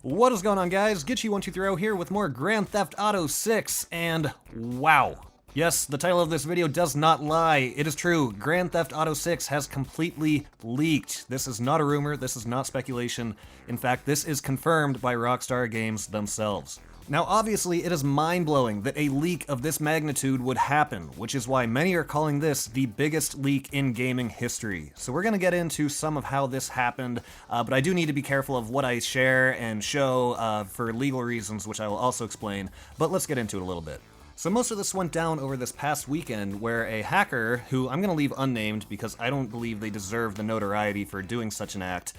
What is going on, guys? Gitchy123 here with more Grand Theft Auto 6, and wow. Yes, the title of this video does not lie. It is true. Grand Theft Auto 6 has completely leaked. This is not a rumor. This is not speculation. In fact, this is confirmed by Rockstar Games themselves. Now, obviously, it is mind-blowing that a leak of this magnitude would happen, which is why many are calling this the biggest leak in gaming history. So we're going to get into some of how this happened, but I do need to be careful of what I share and show for legal reasons, which I will also explain, but let's get into it a little bit. So most of this went down over this past weekend where a hacker, who I'm going to leave unnamed because I don't believe they deserve the notoriety for doing such an act,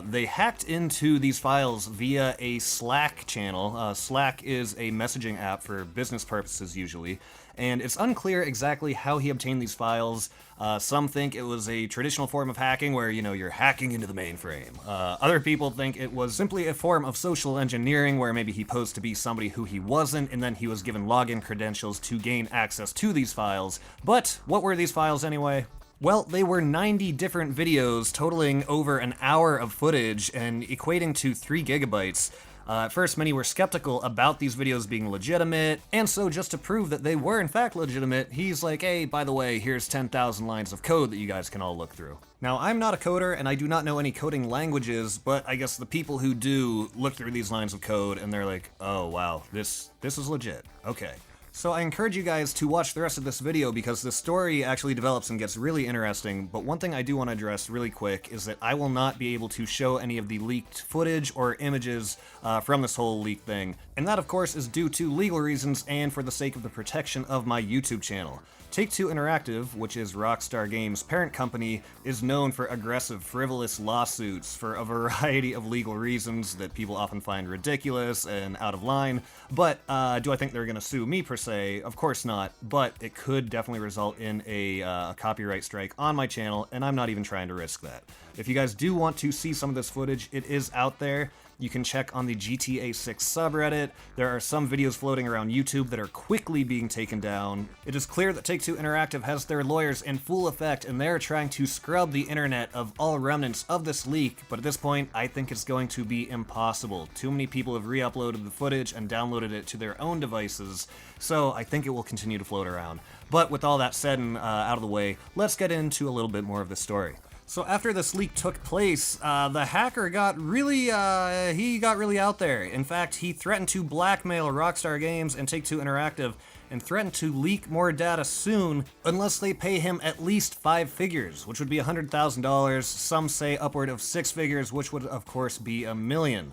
they hacked into these files via a Slack channel. Slack is a messaging app for business purposes usually, and it's unclear exactly how he obtained these files. Some think it was a traditional form of hacking where, you know, you're hacking into the mainframe. Other people think it was simply a form of social engineering where maybe he posed to be somebody who he wasn't, and then he was given login credentials to gain access to these files. But what were these files anyway? Well, they were 90 different videos totaling over an hour of footage and equating to 3 gigabytes. At first, many were skeptical about these videos being legitimate, and so just to prove that they were in fact legitimate, he's like, hey, by the way, here's 10,000 lines of code that you guys can all look through. Now, I'm not a coder, and I do not know any coding languages, but I guess the people who do look through these lines of code, and they're like, oh wow, this is legit, okay. So I encourage you guys to watch the rest of this video because the story actually develops and gets really interesting, but one thing I do want to address really quick is that I will not be able to show any of the leaked footage or images from this whole leak thing, and that of course is due to legal reasons and for the sake of the protection of my YouTube channel. Take-Two Interactive, which is Rockstar Games' parent company, is known for aggressive, frivolous lawsuits for a variety of legal reasons that people often find ridiculous and out of line. But do I think they're going to sue me per se? Of course not, but it could definitely result in a copyright strike on my channel, and I'm not even trying to risk that. If you guys do want to see some of this footage, it is out there. You can check on the GTA 6 subreddit. There are some videos floating around YouTube that are quickly being taken down. It is clear that Take-Two Interactive has their lawyers in full effect, and they're trying to scrub the internet of all remnants of this leak, but at this point, I think it's going to be impossible. Too many people have re-uploaded the footage and downloaded it to their own devices, so I think it will continue to float around. But with all that said and out of the way, let's get into a little bit more of the story. So after this leak took place, the hacker got really out there. In fact, he threatened to blackmail Rockstar Games and Take-Two Interactive and threatened to leak more data soon unless they pay him at least 5 figures, which would be $100,000. Some say upward of 6 figures, which would of course be $1 million.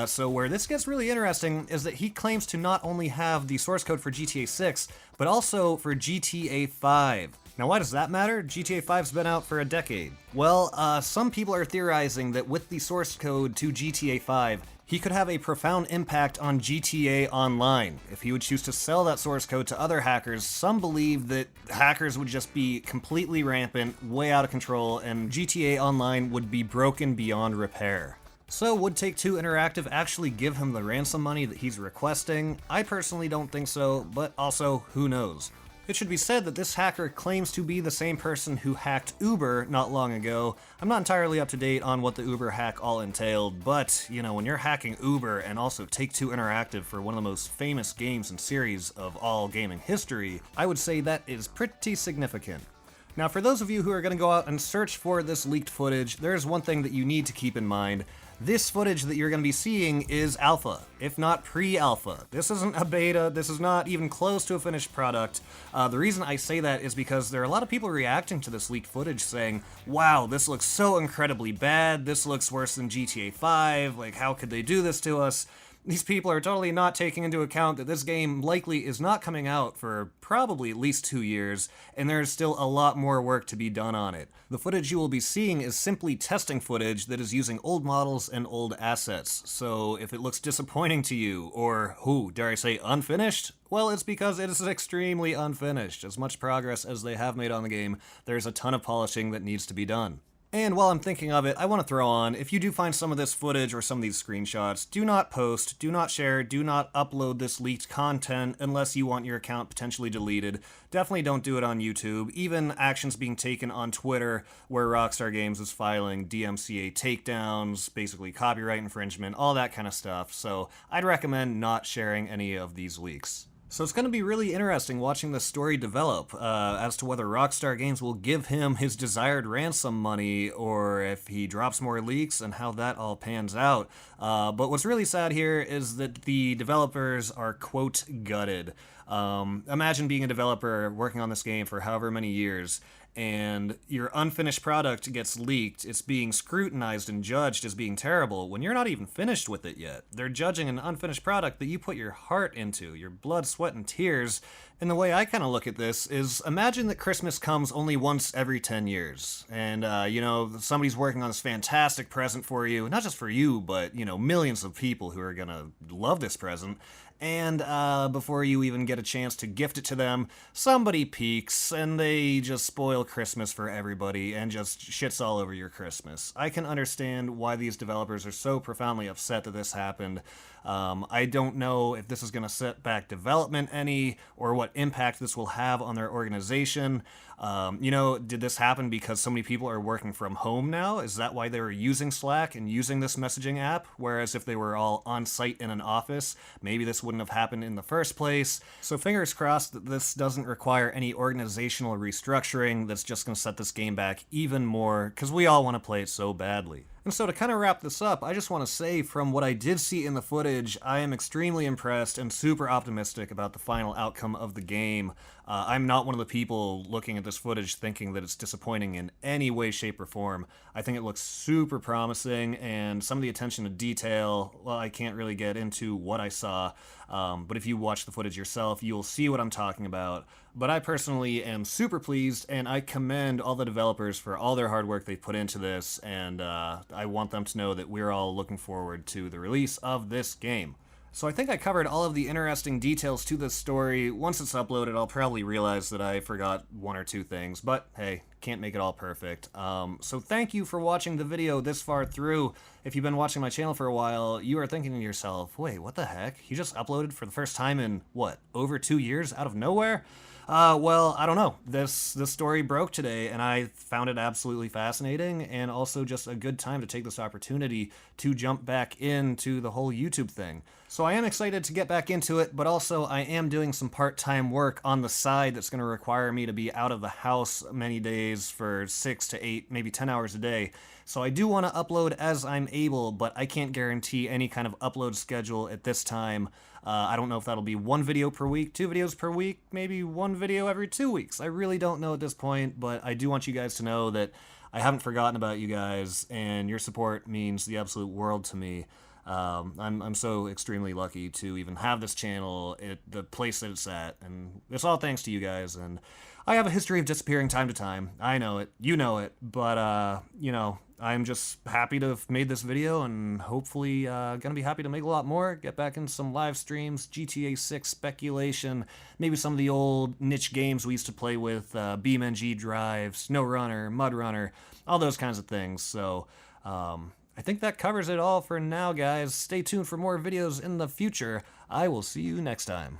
So where this gets really interesting is that he claims to not only have the source code for GTA 6, but also for GTA 5. Now, why does that matter? GTA 5's been out for a decade. Well, some people are theorizing that with the source code to GTA 5, he could have a profound impact on GTA Online. If he would choose to sell that source code to other hackers, some believe that hackers would just be completely rampant, way out of control, and GTA Online would be broken beyond repair. So would Take-Two Interactive actually give him the ransom money that he's requesting? I personally don't think so, but also, who knows? It should be said that this hacker claims to be the same person who hacked Uber not long ago. I'm not entirely up to date on what the Uber hack all entailed, but, you know, when you're hacking Uber and also Take-Two Interactive for one of the most famous games and series of all gaming history, I would say that is pretty significant. Now, for those of you who are going to go out and search for this leaked footage, there's one thing that you need to keep in mind. This footage that you're going to be seeing is alpha, if not pre-alpha. This isn't a beta, this is not even close to a finished product. The reason I say that is because there are a lot of people reacting to this leaked footage saying, wow, this looks so incredibly bad, this looks worse than GTA 5, like how could they do this to us? These people are totally not taking into account that this game likely is not coming out for probably at least 2 years, and there's still a lot more work to be done on it. The footage you will be seeing is simply testing footage that is using old models and old assets, so if it looks disappointing to you, or, dare I say, unfinished? Well, it's because it is extremely unfinished. As much progress as they have made on the game, there's a ton of polishing that needs to be done. And while I'm thinking of it, I want to throw on, if you do find some of this footage or some of these screenshots, do not post, do not share, do not upload this leaked content unless you want your account potentially deleted. Definitely don't do it on YouTube. Even actions being taken on Twitter, where Rockstar Games is filing DMCA takedowns, basically copyright infringement, all that kind of stuff. So I'd recommend not sharing any of these leaks. So it's going to be really interesting watching the story develop as to whether Rockstar Games will give him his desired ransom money or if he drops more leaks and how that all pans out. But what's really sad here is that the developers are, quote, gutted. Imagine being a developer working on this game for however many years, and your unfinished product gets leaked. It's being scrutinized and judged as being terrible when you're not even finished with it yet. They're judging an unfinished product that you put your heart into, your blood, sweat, and tears. And the way I kind of look at this is, imagine that Christmas comes only once every 10 years. And, somebody's working on this fantastic present for you. Not just for you, but, millions of people who are gonna love this present. And before you even get a chance to gift it to them, somebody peeks and they just spoil Christmas for everybody and just shits all over your Christmas. I can understand why these developers are so profoundly upset that this happened. I don't know if this is going to set back development any, or what impact this will have on their organization. Did this happen because so many people are working from home now? Is that why they were using Slack and using this messaging app? Whereas if they were all on site in an office, maybe this wouldn't have happened in the first place. So fingers crossed that this doesn't require any organizational restructuring that's just going to set this game back even more, because we all want to play it so badly. And so to kind of wrap this up, I just want to say, from what I did see in the footage, I am extremely impressed and super optimistic about the final outcome of the game. I'm not one of the people looking at this footage thinking that it's disappointing in any way, shape, or form. I think it looks super promising, and some of the attention to detail, well, I can't really get into what I saw, but if you watch the footage yourself, you'll see what I'm talking about. But I personally am super pleased, and I commend all the developers for all their hard work they put into this, and I want them to know that we're all looking forward to the release of this game. So I think I covered all of the interesting details to this story. Once it's uploaded, I'll probably realize that I forgot one or two things, but hey, can't make it all perfect. So thank you for watching the video this far through. If you've been watching my channel for a while, you are thinking to yourself, wait, what the heck? He just uploaded for the first time in, what, over 2 years out of nowhere? Well, I don't know. This story broke today, and I found it absolutely fascinating, and also just a good time to take this opportunity to jump back into the whole YouTube thing. So I am excited to get back into it, but also I am doing some part-time work on the side that's going to require me to be out of the house many days for 6 to 8, maybe 10 hours a day. So I do want to upload as I'm able, but I can't guarantee any kind of upload schedule at this time. I don't know if that'll be 1 video per week, 2 videos per week, maybe 1 video every 2 weeks. I really don't know at this point, but I do want you guys to know that I haven't forgotten about you guys, and your support means the absolute world to me. I'm so extremely lucky to even have this channel at the place that it's at, and it's all thanks to you guys. And I have a history of disappearing time to time. I know it, you know it, but I'm just happy to have made this video, and hopefully gonna be happy to make a lot more, get back in some live streams, GTA 6 speculation, maybe some of the old niche games we used to play with, BeamNG Drive, SnowRunner, MudRunner, all those kinds of things. So I think that covers it all for now, guys. Stay tuned for more videos in the future. I will see you next time.